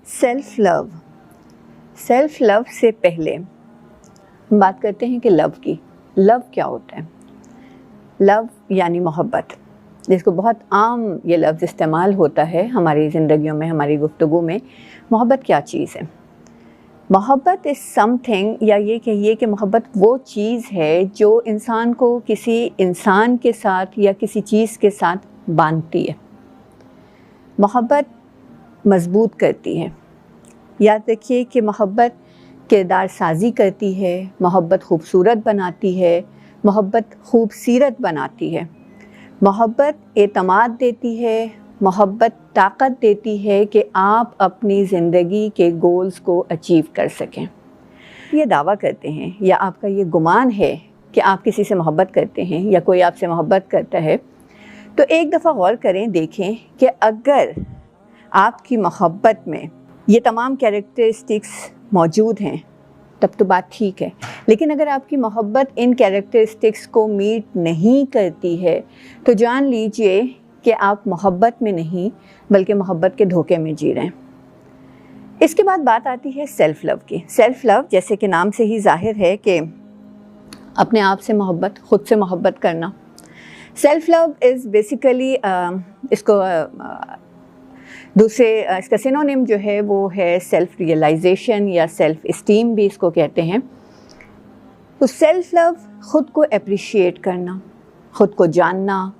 Self love से पहले हम बात करते हैं कि लव की। लव क्या होता है? लव यानी मोहब्बत, जिसको बहुत आम ये लफ्ज़ इस्तेमाल होता है हमारी ज़िंदगियों में, हमारी गुफ्तगू में। मोहब्बत क्या चीज़ है? मोहब्बत इज़ समथिंग, या ये कहिए कि मोहब्बत वो चीज़ है जो इंसान को किसी इंसान के साथ या किसी चीज़ के साथ बांधती है। मोहब्बत मजबूत करती है। याद रखिए कि मोहब्बत किरदार साजी करती है, मोहब्बत खूबसूरत बनाती है, मोहब्बत खूबसीरत बनाती है, मोहब्बत एतमाद देती है, मोहब्बत ताकत देती है कि आप अपनी ज़िंदगी के गोल्स को अचीव कर सकें। ये दावा करते हैं या आपका ये गुमान है कि आप किसी से मोहब्बत करते हैं या कोई आपसे मोहब्बत करता है, तो एक दफ़ा गौर करें, देखें कि अगर आपकी मोहब्बत में ये तमाम कैरेक्टरिस्टिक्स मौजूद हैं तब तो बात ठीक है। लेकिन अगर आपकी मोहब्बत इन कैरेक्टरिस्टिक्स को मीट नहीं करती है तो जान लीजिए कि आप मोहब्बत में नहीं बल्कि मोहब्बत के धोखे में जी रहे हैं। इसके बाद बात आती है सेल्फ़ लव की। सेल्फ़ लव जैसे कि नाम से ही जाहिर है कि अपने आप से मोहब्बत, ख़ुद से मोहब्बत करना। सेल्फ़ लव इज़ बेसिकली इसको दूसरे इसका सिनोनिम जो है वो है सेल्फ़ रियलाइजेशन या सेल्फ़ इस्टीम भी इसको कहते हैं। तो सेल्फ़ लव ख़ुद को एप्रिशिएट करना, ख़ुद को जानना,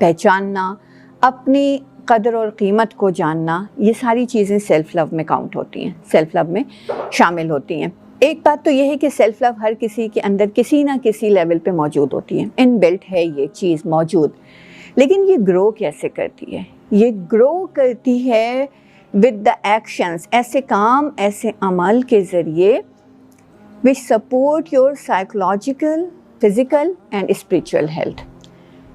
पहचानना, अपनी कदर और क़ीमत को जानना, ये सारी चीज़ें सेल्फ़ लव में काउंट होती हैं, सेल्फ़ लव में शामिल होती हैं। एक बात तो ये है कि सेल्फ़ लव हर किसी के अंदर किसी ना किसी लेवल पे मौजूद होती है, इनबिल्ट है ये चीज़ मौजूद। लेकिन ये ग्रो कैसे करती है? ये ग्रो करती है विद द एक्शंस, ऐसे काम, ऐसे अमल के ज़रिए विच support your psychological, physical and spiritual health.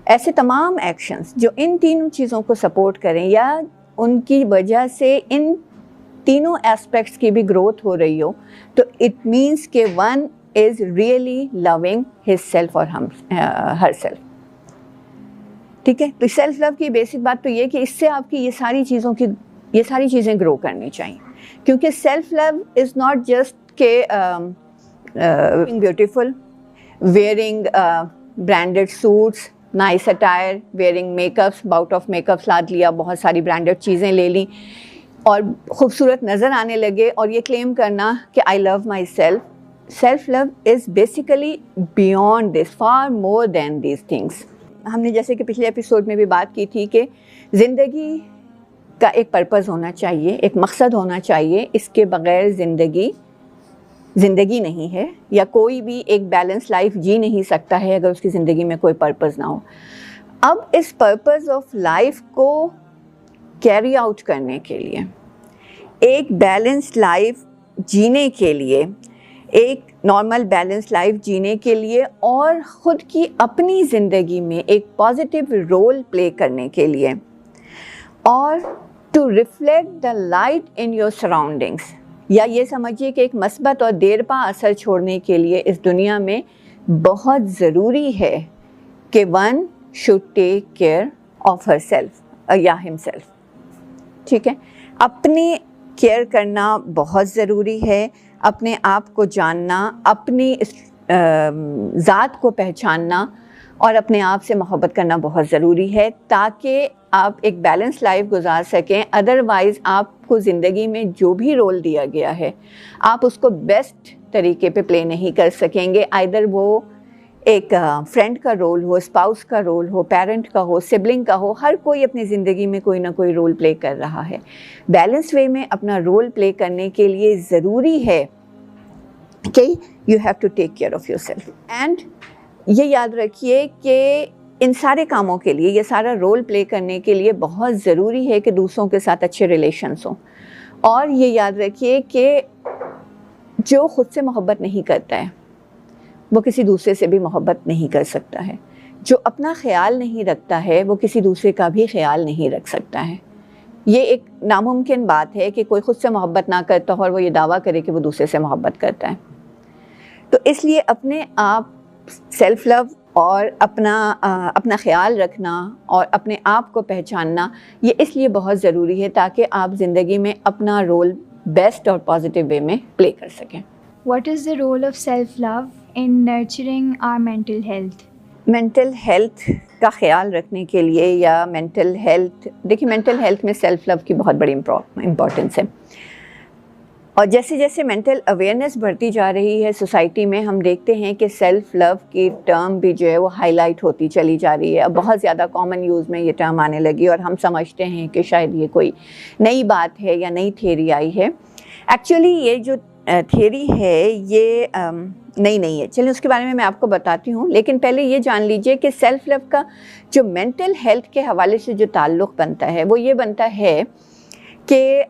ऐसे तमाम एक्शंस जो इन तीनों चीज़ों को सपोर्ट करें या उनकी वजह से इन तीनों एस्पेक्ट्स की भी ग्रोथ हो रही हो, तो इट मीन्स कि one is really loving his self और हर सेल्फ। ठीक है, तो सेल्फ लव की बेसिक बात तो ये कि इससे आपकी ये सारी चीज़ें ग्रो करनी चाहिए। क्योंकि self love is not just के beautiful, wearing branded suits, nice attire, wearing makeups, bout of makeups लाद लिया, बहुत सारी ब्रांडेड चीज़ें ले ली और खूबसूरत नज़र आने लगे और ये क्लेम करना कि I love my self. Self love is basically beyond this, far more than these things. हमने जैसे कि पिछले एपिसोड में भी बात की थी कि ज़िंदगी का एक पर्पज़ होना चाहिए, एक मकसद होना चाहिए। इसके बग़ैर ज़िंदगी नहीं है, या कोई भी एक बैलेंस लाइफ जी नहीं सकता है अगर उसकी ज़िंदगी में कोई पर्पज़ ना हो। अब इस पर्पज़ ऑफ लाइफ को कैरी आउट करने के लिए, एक बैलेंस्ड लाइफ जीने के लिए, एक नॉर्मल बैलेंस लाइफ जीने के लिए और ख़ुद की अपनी ज़िंदगी में एक पॉजिटिव रोल प्ले करने के लिए, और to reflect the light in your surroundings, या ये समझिए कि एक मस्बत और देरपा असर छोड़ने के लिए इस दुनिया में बहुत ज़रूरी है कि one should take care of herself या हिमसेल्फ। ठीक है, अपनी केयर करना बहुत ज़रूरी है, अपने आप को जानना, अपनी ज़ात को पहचानना और अपने आप से मोहब्बत करना बहुत ज़रूरी है ताकि आप एक बैलेंस लाइफ गुजार सकें। अदरवाइज़ आपको ज़िंदगी में जो भी रोल दिया गया है आप उसको बेस्ट तरीके पे प्ले नहीं कर सकेंगे। आइदर वो एक फ्रेंड का रोल हो, स्पाउस का रोल हो, पेरेंट का हो, सिबलिंग का हो, हर कोई अपनी ज़िंदगी में कोई ना कोई रोल प्ले कर रहा है। बैलेंस वे में अपना रोल प्ले करने के लिए ज़रूरी है कि you have to take care of yourself. And ये याद रखिए कि इन सारे कामों के लिए, ये सारा रोल प्ले करने के लिए बहुत ज़रूरी है कि दूसरों के साथ अच्छे रिलेशन्स हों। और ये याद रखिए कि जो ख़ुद से मोहब्बत नहीं करता है वो किसी दूसरे से भी मोहब्बत नहीं कर सकता है। जो अपना ख्याल नहीं रखता है वो किसी दूसरे का भी ख्याल नहीं रख सकता है। ये एक नामुमकिन बात है कि कोई ख़ुद से मोहब्बत ना करता हो और वो ये दावा करे कि वो दूसरे से मोहब्बत करता है। तो इसलिए अपने आप सेल्फ़ लव और अपना ख्याल रखना और अपने आप को पहचानना ये इसलिए बहुत ज़रूरी है ताकि आप ज़िंदगी में अपना रोल بیسٹ اور پازیٹیو وے میں پلے کر سکیں. What is the role of self-love in nurturing our mental health? Mental health کا خیال رکھنے کے لیے یا مینٹل ہیلتھ، دیکھیے مینٹل ہیلتھ میں سیلف لو کی بہت بڑی امپورٹنس ہے. اور جیسے جیسے مینٹل اویئرنیس بڑھتی جا رہی ہے سوسائٹی میں، ہم دیکھتے ہیں کہ سیلف لو کی ٹرم بھی جو ہے وہ ہائی لائٹ ہوتی چلی جا رہی ہے. اب بہت زیادہ کامن یوز میں یہ ٹرم آنے لگی اور ہم سمجھتے ہیں کہ شاید یہ کوئی نئی بات ہے یا نئی تھیوری آئی ہے. ایکچولی یہ جو تھیوری ہے یہ نئی نہیں ہے. چلیں اس کے بارے میں آپ کو بتاتی ہوں، لیکن پہلے یہ جان لیجئے کہ سیلف لو کا جو مینٹل ہیلتھ کے حوالے سے جو تعلق بنتا ہے وہ یہ بنتا ہے کہ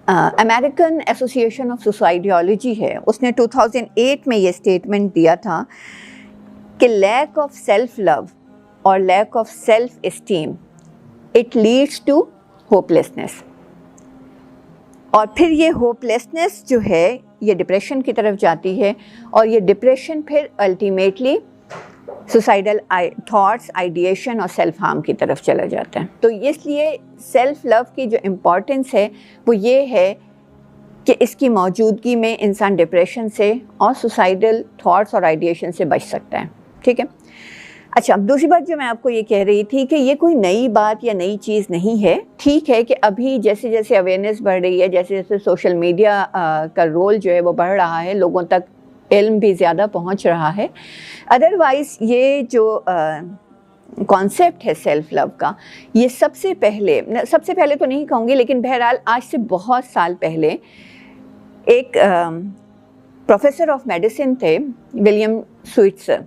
امریکن ایسوسی ایشن آف سوسائیڈیالوجی ہے، اس نے 2008 میں یہ اسٹیٹمنٹ دیا تھا کہ لیک آف سیلف لو اور lack of self esteem it leads to hopelessness. اور پھر یہ ہوپلیسنس جو ہے یہ ڈپریشن کی طرف جاتی ہے، اور یہ ڈپریشن پھر الٹیمیٹلی سوسائڈل تھاٹس، آئیڈیشن اور سیلف ہارم کی طرف چلا جاتا ہے. تو اس لیے سیلف لو کی جو امپورٹنس ہے وہ یہ ہے کہ اس کی موجودگی میں انسان ڈپریشن سے اور سوسائڈل تھاٹس اور آئیڈیشن سے بچ سکتا ہے. ٹھیک ہے. اچھا، اب دوسری بات جو میں آپ کو یہ کہہ رہی تھی کہ یہ کوئی نئی بات یا نئی چیز نہیں ہے. ٹھیک ہے کہ ابھی جیسے جیسے اویئرنیس بڑھ رہی ہے، جیسے جیسے سوشل میڈیا کا رول جو ہے وہ بڑھ رہا ہے، لوگوں تک علم بھی زیادہ پہنچ رہا ہے. ادروائز یہ جو کانسیپٹ ہے سیلف لو کا، یہ سب سے پہلے تو نہیں کہوں گی، لیکن بہرحال آج سے بہت سال پہلے ایک پروفیسر آف میڈیسن تھے ولیم سوئٹزر.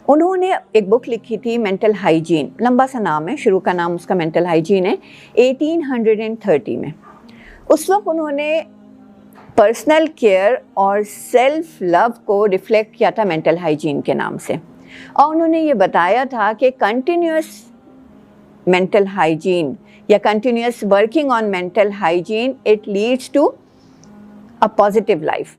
انہوں نے ایک بک لکھی تھی مینٹل ہائیجین، لمبا سا نام ہے، شروع کا نام اس کا مینٹل ہائیجین ہے، 1830 میں. اس وقت انہوں نے پرسنل کیئر اور سیلف لو کو ریفلیکٹ کیا تھا مینٹل ہائیجین کے نام سے. اور انہوں نے یہ بتایا تھا کہ کنٹینیوس مینٹل ہائیجین یا continuous working on mental hygiene it leads to a positive life.